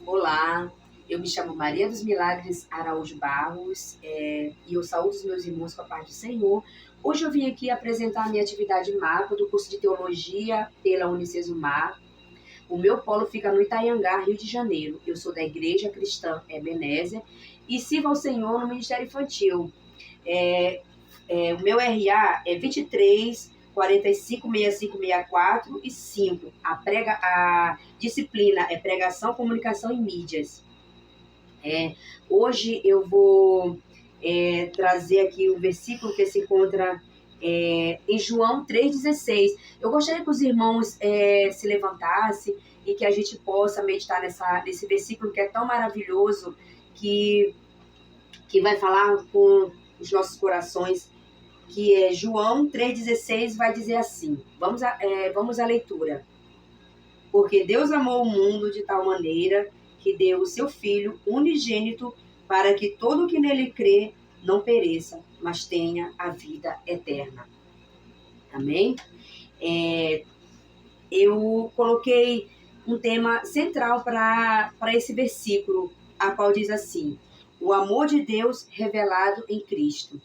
Olá, eu me chamo Maria dos Milagres Araújo Barros e eu saúdo os meus irmãos com a paz do Senhor. Hoje eu vim aqui apresentar a minha atividade mapa do curso de Teologia pela Unicesumar. O meu polo fica no Itanhangá, Rio de Janeiro. Eu sou da Igreja Cristã Ebenezer e sirvo ao Senhor no Ministério Infantil. O meu RA é 23 45 65 64 e 5. A disciplina é Pregação, Comunicação e Mídias. Hoje eu vou trazer aqui o versículo que se encontra em João 3,16. Eu gostaria que os irmãos se levantassem e que a gente possa meditar nesse versículo que é tão maravilhoso, que vai falar com os nossos corações, que é João 3,16, vai dizer assim. Vamos à leitura. Porque Deus amou o mundo de tal maneira que deu o seu Filho unigênito para que todo o que nele crê não pereça, mas tenha a vida eterna. Amém? Eu coloquei um tema central para esse versículo, a qual diz assim: o amor de Deus revelado em Cristo.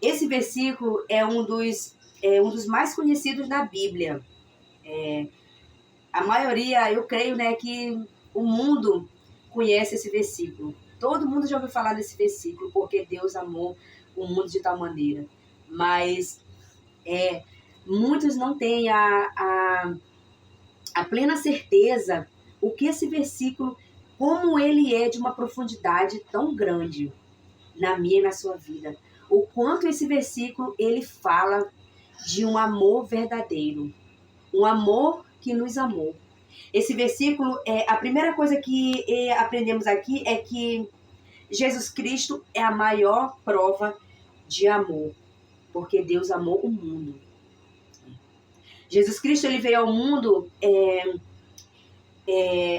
Esse versículo é um dos mais conhecidos da Bíblia. A maioria, eu creio, que o mundo conhece esse versículo. Todo mundo já ouviu falar desse versículo, porque Deus amou o mundo de tal maneira. Mas muitos não têm a plena certeza o que esse versículo, como ele é de uma profundidade tão grande na minha e na sua vida. O quanto esse versículo ele fala de um amor verdadeiro, um amor que nos amou. Esse versículo, a primeira coisa que aprendemos aqui é que Jesus Cristo é a maior prova de amor, porque Deus amou o mundo. Jesus Cristo ele veio ao mundo,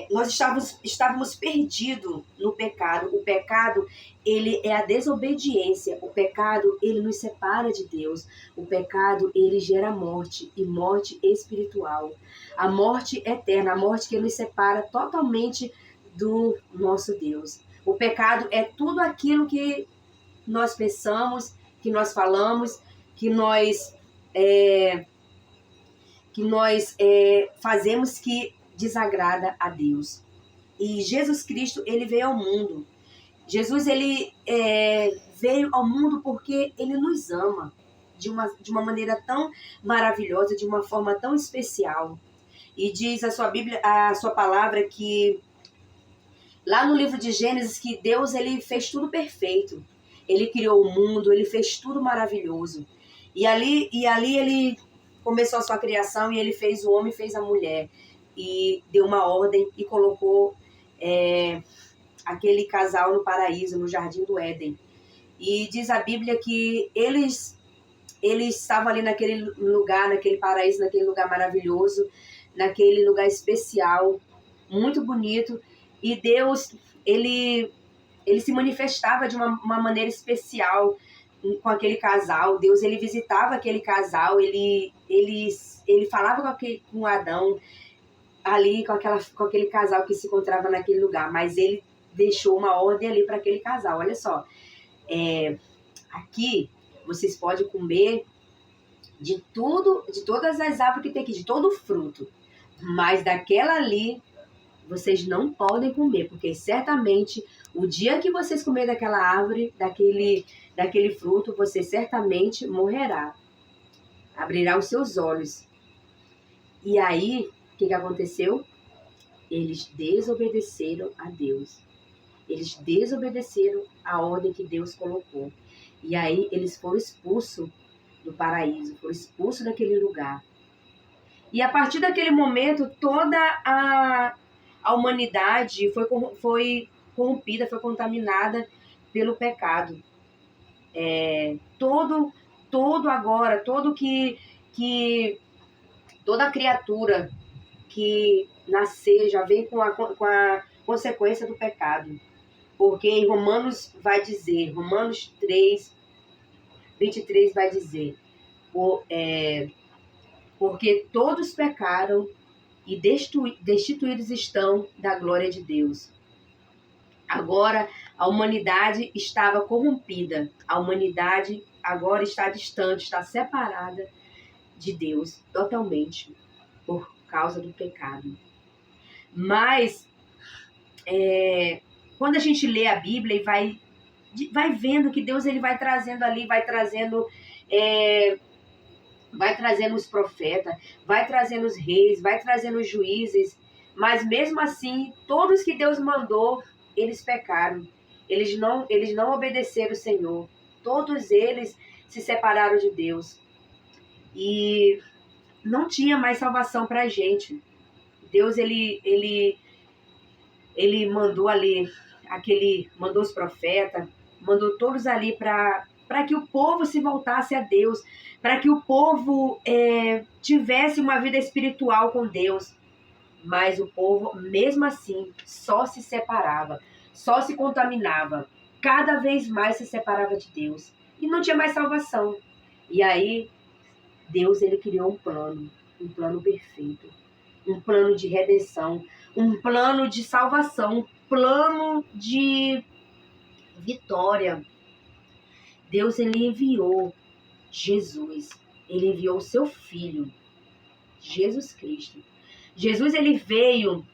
nós estávamos perdidos no pecado. O pecado, ele é a desobediência. O pecado, ele nos separa de Deus. O pecado, ele gera morte, e morte espiritual. A morte eterna, a morte que nos separa totalmente do nosso Deus. O pecado é tudo aquilo que nós pensamos, que nós falamos, que nós fazemos que desagrada a Deus. E Jesus Cristo, ele veio ao mundo. Jesus, ele veio ao mundo porque ele nos ama de uma maneira tão maravilhosa, de uma forma tão especial. E diz a sua Bíblia, a sua palavra, que lá no livro de Gênesis, que Deus ele fez tudo perfeito. Ele criou o mundo, ele fez tudo maravilhoso. E ali ele começou a sua criação e ele fez o homem e fez a mulher. E deu uma ordem e colocou aquele casal no paraíso, no jardim do Éden. E diz a Bíblia que eles estavam ali naquele lugar, naquele paraíso, naquele lugar maravilhoso, naquele lugar especial, muito bonito. E Deus, ele se manifestava de uma maneira especial com aquele casal. Deus, ele visitava aquele casal, ele falava com Adão, ali com aquele casal que se encontrava naquele lugar, mas ele deixou uma ordem ali para aquele casal. Olha só, aqui vocês podem comer de tudo, de todas as árvores que tem aqui, de todo o fruto, mas daquela ali vocês não podem comer, porque certamente o dia que vocês comerem daquela árvore, daquele fruto, você certamente morrerá. Abrirá os seus olhos. E aí, o que aconteceu? Eles desobedeceram a Deus. Eles desobedeceram a ordem que Deus colocou. E aí eles foram expulsos do paraíso, foram expulsos daquele lugar. E a partir daquele momento, toda a humanidade foi corrompida, foi contaminada pelo pecado. Toda criatura que nascer já vem com a consequência do pecado. Porque em Romanos 3, 23 vai dizer, porque todos pecaram e destituídos estão da glória de Deus. Agora a humanidade estava corrompida, a humanidade agora está distante, está separada de Deus totalmente por causa do pecado. Mas quando a gente lê a Bíblia e vai vendo que Deus ele vai trazendo ali, vai trazendo os profetas, vai trazendo os reis, vai trazendo os juízes, mas mesmo assim, todos que Deus mandou, eles pecaram. Eles não obedeceram o Senhor. Todos eles se separaram de Deus. E não tinha mais salvação para a gente. Deus, ele mandou ali, mandou os profetas, mandou todos ali para que o povo se voltasse a Deus, para que o povo tivesse uma vida espiritual com Deus. Mas o povo, mesmo assim, só se separava, só se contaminava, cada vez mais se separava de Deus. E não tinha mais salvação. E aí, Deus ele criou um plano perfeito, um plano de redenção, um plano de salvação, um plano de vitória. Deus ele enviou Jesus, ele enviou o seu Filho, Jesus Cristo. Jesus ele veio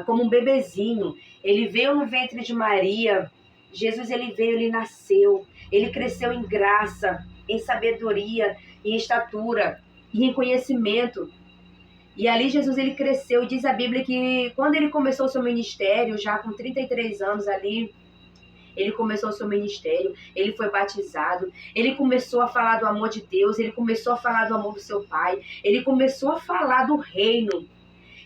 como um bebezinho, ele veio no ventre de Maria. Jesus ele veio, ele nasceu, ele cresceu em graça, em sabedoria, em estatura e em conhecimento. E ali Jesus ele cresceu, e diz a Bíblia que quando ele começou o seu ministério, já com 33 anos ali, ele começou o seu ministério, ele foi batizado, ele começou a falar do amor de Deus, ele começou a falar do amor do seu Pai, ele começou a falar do reino.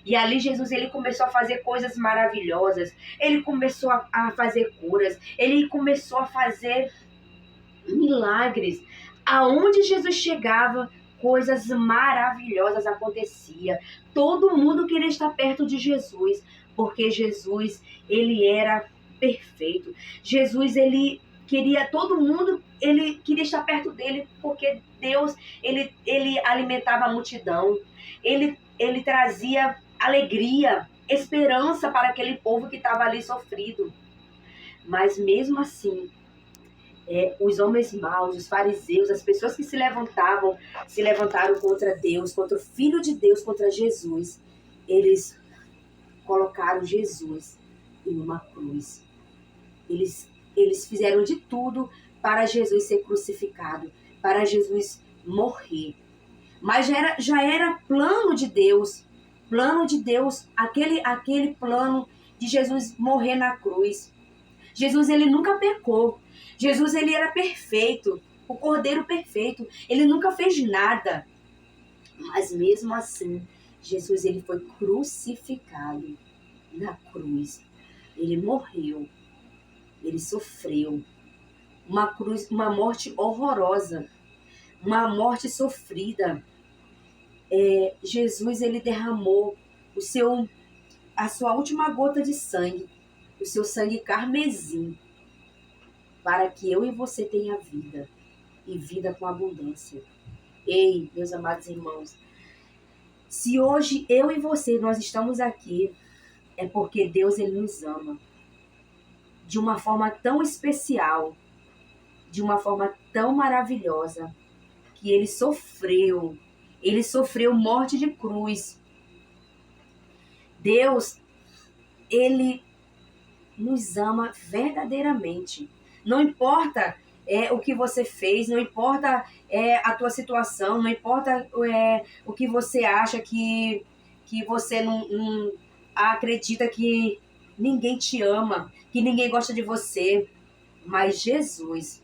E ali Jesus ele começou a fazer coisas maravilhosas, ele começou a fazer curas, ele começou a fazer milagres. Aonde Jesus chegava, coisas maravilhosas aconteciam. Todo mundo queria estar perto de Jesus, porque Jesus ele era perfeito. Jesus ele queria ele queria estar perto dele, porque Deus ele alimentava a multidão. Ele trazia alegria, esperança para aquele povo que estava ali sofrido. Mas mesmo assim, os homens maus, os fariseus, as pessoas que se levantaram contra Deus, contra o Filho de Deus, contra Jesus, eles colocaram Jesus em uma cruz. Eles fizeram de tudo para Jesus ser crucificado, para Jesus morrer. Mas já era plano de Deus, aquele plano de Jesus morrer na cruz. Jesus ele nunca pecou. Jesus ele era perfeito, o Cordeiro perfeito. Ele nunca fez nada. Mas mesmo assim, Jesus ele foi crucificado na cruz. Ele morreu. Ele sofreu uma morte horrorosa, uma morte sofrida. Jesus ele derramou a sua última gota de sangue, o seu sangue carmesim, para que eu e você tenha vida, e vida com abundância. Ei, meus amados irmãos, se hoje eu e você nós estamos aqui, é porque Deus ele nos ama de uma forma tão especial, de uma forma tão maravilhosa, que ele sofreu morte de cruz. Deus, ele nos ama verdadeiramente. Não importa o que você fez, não importa a tua situação, não importa o que você acha que você não acredita que ninguém te ama, que ninguém gosta de você. Mas Jesus,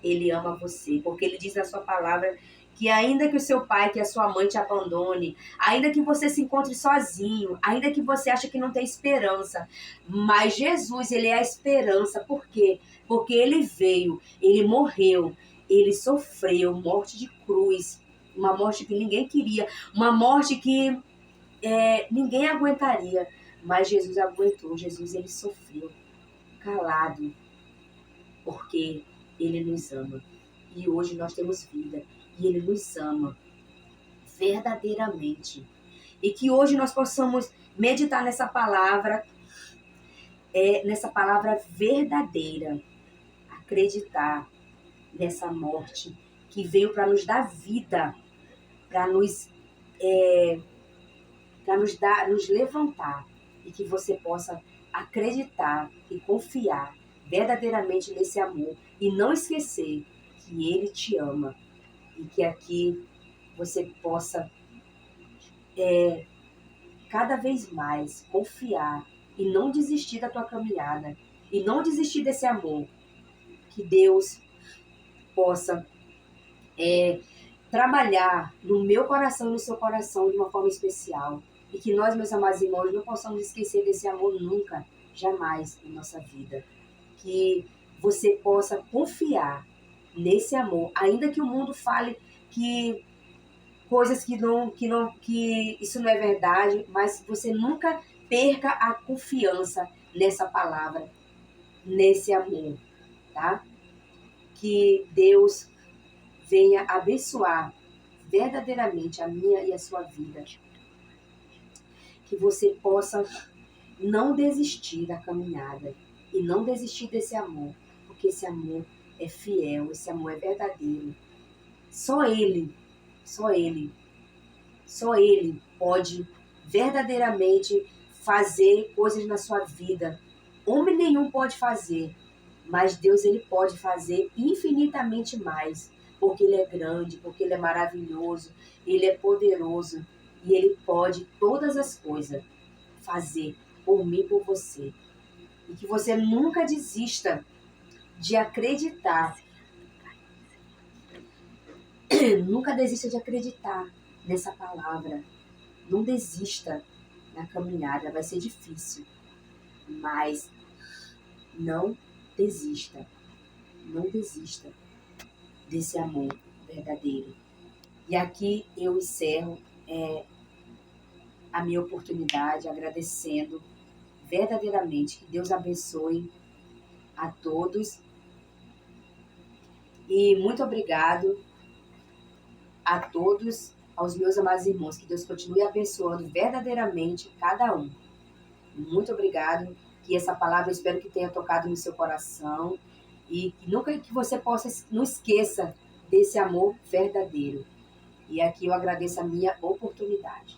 ele ama você, porque ele diz na sua palavra que ainda que o seu pai, que a sua mãe te abandone, ainda que você se encontre sozinho, ainda que você ache que não tem esperança, mas Jesus, ele é a esperança. Por quê? Porque ele veio, ele morreu, ele sofreu morte de cruz, uma morte que ninguém queria, uma morte que ninguém aguentaria, mas Jesus aguentou. Jesus, ele sofreu calado, porque ele nos ama. E hoje nós temos vida. E ele nos ama verdadeiramente. E que hoje nós possamos meditar nessa palavra verdadeira. Acreditar nessa morte que veio para nos dar vida, para nos levantar, e que você possa acreditar e confiar verdadeiramente nesse amor e não esquecer que Ele te ama, e que aqui você possa cada vez mais confiar e não desistir da tua caminhada e não desistir desse amor. Que Deus possa trabalhar no meu coração e no seu coração de uma forma especial. E que nós, meus amados irmãos, não possamos esquecer desse amor nunca, jamais em nossa vida. Que você possa confiar nesse amor, ainda que o mundo fale que coisas que isso não é verdade, mas você nunca perca a confiança nessa palavra, nesse amor, tá? Que Deus venha abençoar verdadeiramente a minha e a sua vida. Que você possa não desistir da caminhada e não desistir desse amor, porque esse amor é fiel, esse amor é verdadeiro. Só Ele pode verdadeiramente fazer coisas na sua vida. Homem nenhum pode fazer, mas Deus, Ele pode fazer infinitamente mais, porque Ele é grande, porque Ele é maravilhoso, Ele é poderoso, e Ele pode todas as coisas fazer por mim e por você. E que você nunca desista de acreditar. Nunca desista de acreditar nessa palavra. Não desista na caminhada, vai ser difícil, mas não desista. Não desista desse amor verdadeiro. E aqui eu encerro a minha oportunidade agradecendo verdadeiramente. Que Deus abençoe a todos. E muito obrigado a todos, aos meus amados irmãos. Que Deus continue abençoando verdadeiramente cada um. Muito obrigado. Que essa palavra eu espero que tenha tocado no seu coração. E que nunca que você possa, não esqueça desse amor verdadeiro. E aqui eu agradeço a minha oportunidade.